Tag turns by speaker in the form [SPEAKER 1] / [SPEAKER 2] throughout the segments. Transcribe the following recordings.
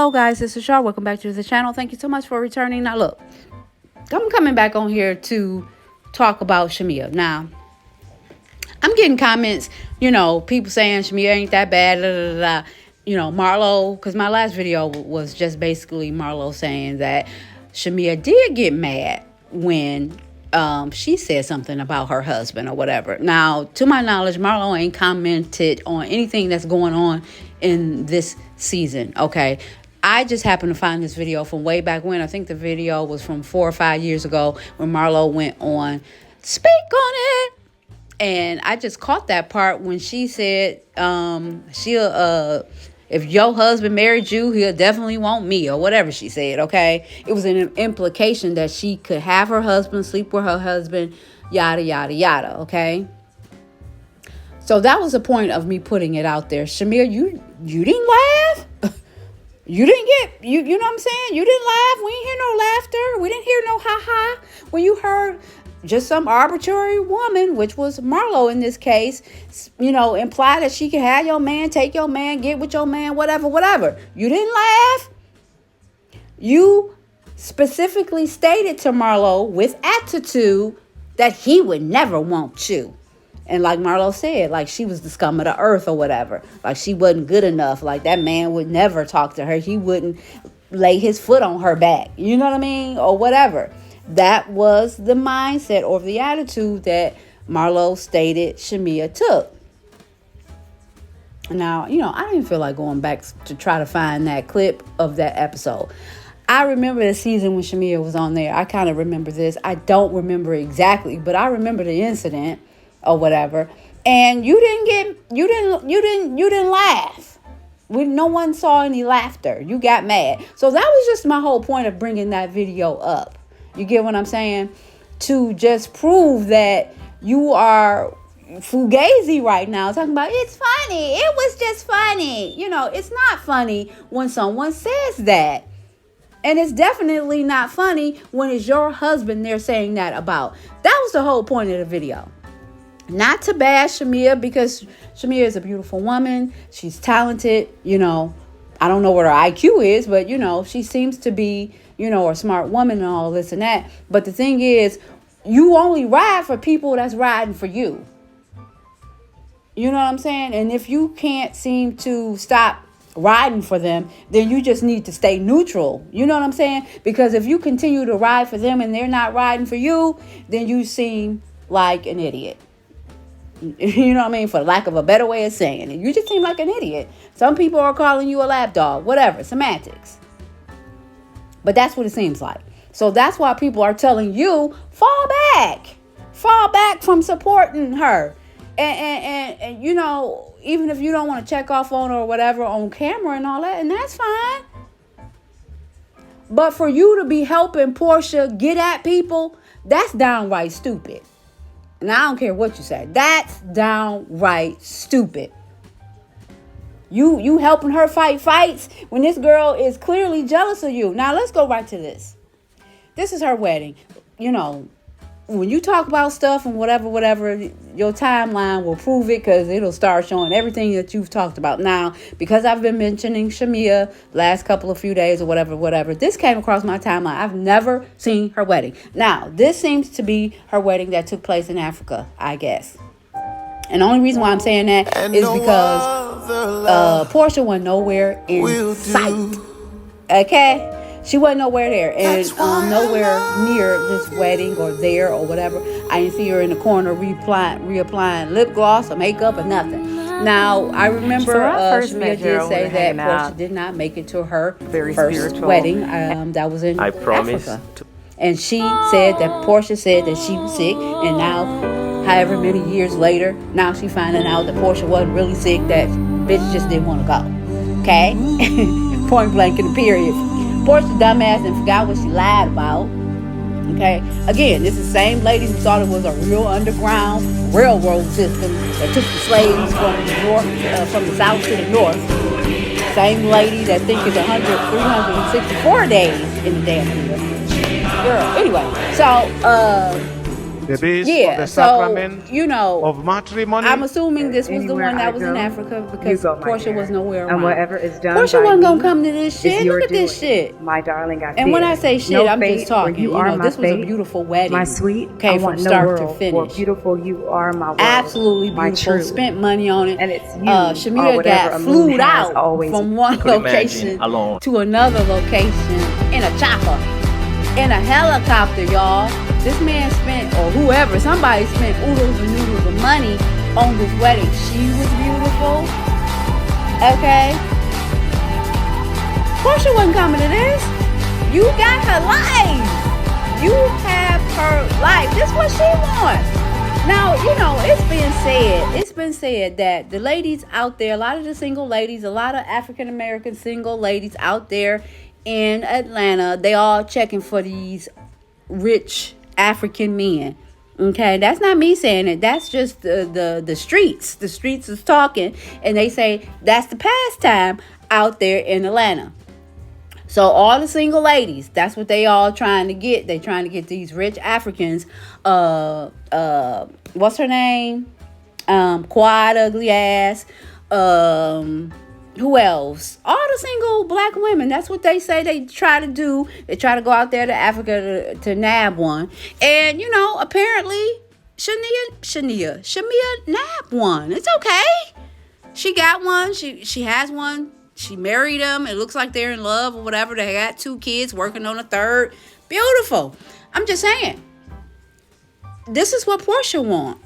[SPEAKER 1] Hello guys, this is Shar. Welcome back to the channel. Thank you so much for returning. Now look, I'm coming back on here to talk about Shamea. Now, I'm getting comments, people saying Shamea ain't that bad, Marlo, because my last video was just basically Marlo saying that Shamea did get mad when she said something about her husband or whatever. Now, to my knowledge, Marlo ain't commented on anything that's going on in this season, okay? I just happened to find this video from way back when. I think the video was from 4 or 5 years ago when Marlo went on Speak on It. And I just caught that part when she said, if your husband married you, he'll definitely want me, or whatever she said, okay? It was an implication that she could have her husband, sleep with her husband, yada, yada, yada, okay? So that was the point of me putting it out there. Shamia, you didn't laugh? You didn't get, you know what I'm saying? You didn't laugh. We didn't hear no laughter. We didn't hear no ha-ha. When you heard just some arbitrary woman, which was Marlo in this case, imply that she can have your man, take your man, get with your man, whatever. You didn't laugh. You specifically stated to Marlo with attitude that he would never want you. And like Marlo said, like she was the scum of the earth or whatever. Like she wasn't good enough. Like that man would never talk to her. He wouldn't lay his foot on her back. You know what I mean? Or whatever. That was the mindset or the attitude that Marlo stated Shamea took. Now, I didn't feel like going back to try to find that clip of that episode. I remember the season when Shamea was on there. I kind of remember this. I don't remember exactly, but I remember the incident or whatever. And you didn't laugh. No one saw any laughter. You got mad. So that was just my whole point of bringing that video up. You get what I'm saying? To just prove that you are fugazi right now. Talking about, it's funny. It was just funny. It's not funny when someone says that. And it's definitely not funny when it's your husband they're saying that about. That was the whole point of the video. Not to bash Shamea, because Shamea is a beautiful woman. She's talented. I don't know what her IQ is, but, she seems to be, a smart woman and all this and that. But the thing is, you only ride for people that's riding for you. You know what I'm saying? And if you can't seem to stop riding for them, then you just need to stay neutral. You know what I'm saying? Because if you continue to ride for them and they're not riding for you, then you seem like an idiot. You know what I mean? For lack of a better way of saying it. You just seem like an idiot. Some people are calling you a lapdog. Whatever. Semantics. But that's what it seems like. So that's why people are telling you, fall back. Fall back from supporting her. And even if you don't want to check off on her or whatever on camera and all that, and that's fine. But for you to be helping Portia get at people, that's downright stupid. And I don't care what you say. That's downright stupid. You helping her fight fights when this girl is clearly jealous of you. Now, let's go right to this. This is her wedding. When you talk about stuff and whatever, your timeline will prove it, because it'll start showing everything that you've talked about. Now, because I've been mentioning Shamea last few days or whatever, this came across my timeline. I've never seen her wedding. Now, this seems to be her wedding that took place in Africa, I guess. And the only reason why I'm saying that is because Portia wasn't nowhere in sight. Okay? She wasn't nowhere there, and nowhere near this wedding or there or whatever. I didn't see her in the corner reapplying lip gloss or makeup or nothing. Now, I remember Shamea did say that Portia did not make it to her first wedding. That was in Africa. And she said that Portia said that she was sick, and now, however many years later, now she finding out that Portia wasn't really sick, that bitch just didn't want to go. Okay? Point blank in the period. Portia dumbass and forgot what she lied about. Okay? Again, this is the same lady who thought it was a real underground railroad system that took the slaves from the north, from the south to the north. Same lady that think it's 364 days in the damn year. Girl, anyway, so
[SPEAKER 2] the base of
[SPEAKER 1] Yeah,
[SPEAKER 2] the
[SPEAKER 1] so,
[SPEAKER 2] sacrament
[SPEAKER 1] you know,
[SPEAKER 2] of matrimony.
[SPEAKER 1] I'm assuming this was the
[SPEAKER 3] Anywhere
[SPEAKER 1] one that
[SPEAKER 3] I
[SPEAKER 1] was in
[SPEAKER 3] go,
[SPEAKER 1] Africa
[SPEAKER 3] you
[SPEAKER 1] because
[SPEAKER 3] go, my
[SPEAKER 1] Portia was
[SPEAKER 3] dear.
[SPEAKER 1] nowhere
[SPEAKER 3] And
[SPEAKER 1] around.
[SPEAKER 3] whatever is done
[SPEAKER 1] Portia
[SPEAKER 3] by
[SPEAKER 1] wasn't gonna
[SPEAKER 3] me
[SPEAKER 1] come to this
[SPEAKER 3] is
[SPEAKER 1] shit.
[SPEAKER 3] your
[SPEAKER 1] Look at this
[SPEAKER 3] doing.
[SPEAKER 1] shit.
[SPEAKER 3] My darling, I
[SPEAKER 1] And when
[SPEAKER 3] fear
[SPEAKER 1] I say shit,
[SPEAKER 3] no
[SPEAKER 1] I'm
[SPEAKER 3] fate,
[SPEAKER 1] just
[SPEAKER 3] for
[SPEAKER 1] talking.
[SPEAKER 3] you
[SPEAKER 1] You
[SPEAKER 3] are
[SPEAKER 1] know,
[SPEAKER 3] my
[SPEAKER 1] this was a
[SPEAKER 3] fate.
[SPEAKER 1] beautiful wedding.
[SPEAKER 3] My sweet,
[SPEAKER 1] Okay,
[SPEAKER 3] I
[SPEAKER 1] from
[SPEAKER 3] want no
[SPEAKER 1] start
[SPEAKER 3] world,
[SPEAKER 1] to
[SPEAKER 3] for
[SPEAKER 1] finish.
[SPEAKER 3] beautiful you are my world.
[SPEAKER 1] Absolutely
[SPEAKER 3] My
[SPEAKER 1] beautiful.
[SPEAKER 3] true.
[SPEAKER 1] Spent money on it.
[SPEAKER 3] And it's you, or
[SPEAKER 1] Shamia
[SPEAKER 3] whatever
[SPEAKER 1] got
[SPEAKER 3] a moon
[SPEAKER 1] flued
[SPEAKER 3] has
[SPEAKER 1] out
[SPEAKER 3] always.
[SPEAKER 1] from one
[SPEAKER 4] Could imagine
[SPEAKER 1] location
[SPEAKER 4] alone.
[SPEAKER 1] to another location in a chopper, in a helicopter, y'all. This man spent, or whoever, somebody spent oodles and noodles of money on this wedding. She was beautiful. Okay. Portia wasn't coming to this. You got her life. You have her life. This is what she wants. Now, you know, it's been said that the ladies out there, a lot of the single ladies, a lot of African American single ladies out there in Atlanta, they all checking for these rich African men. Okay, that's not me saying it. That's just the streets. The streets is talking, and they say that's the pastime out there in Atlanta. So all the single ladies, that's what they all trying to get. They trying to get these rich Africans. What's her name? Quad ugly ass. Who else? All the single black women. That's what they say they try to do. They try to go out there to Africa to nab one. And, you know, apparently Shamia nabbed one. It's okay. She got one. She has one. She married him. It looks like they're in love or whatever. They got 2 kids, working on a 3rd. Beautiful. I'm just saying. This is what Portia want.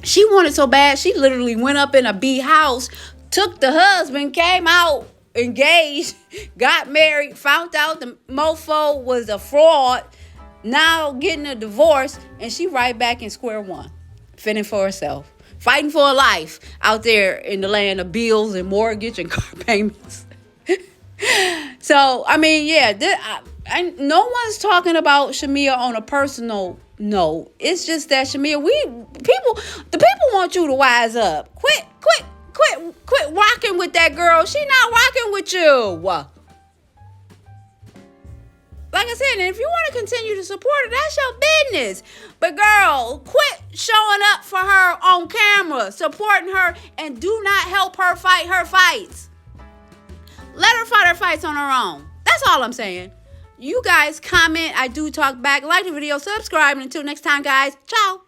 [SPEAKER 1] She wanted so bad, she literally went up in a bee house, took the husband, came out, engaged, got married, found out the mofo was a fraud, now getting a divorce, and she right back in square one, fending for herself, fighting for her life out there in the land of bills and mortgage and car payments. So, I mean, yeah, no one's talking about Shamea on a personal note. It's just that Shamea, the people want you to wise up. Quit rocking with that girl. She not rocking with you. Like I said, and if you want to continue to support her, that's your business. But girl, quit showing up for her on camera, supporting her, and do not help her fight her fights. Let her fight her fights on her own. That's all I'm saying. You guys comment. I do talk back. Like the video. Subscribe. And until next time, guys. Ciao.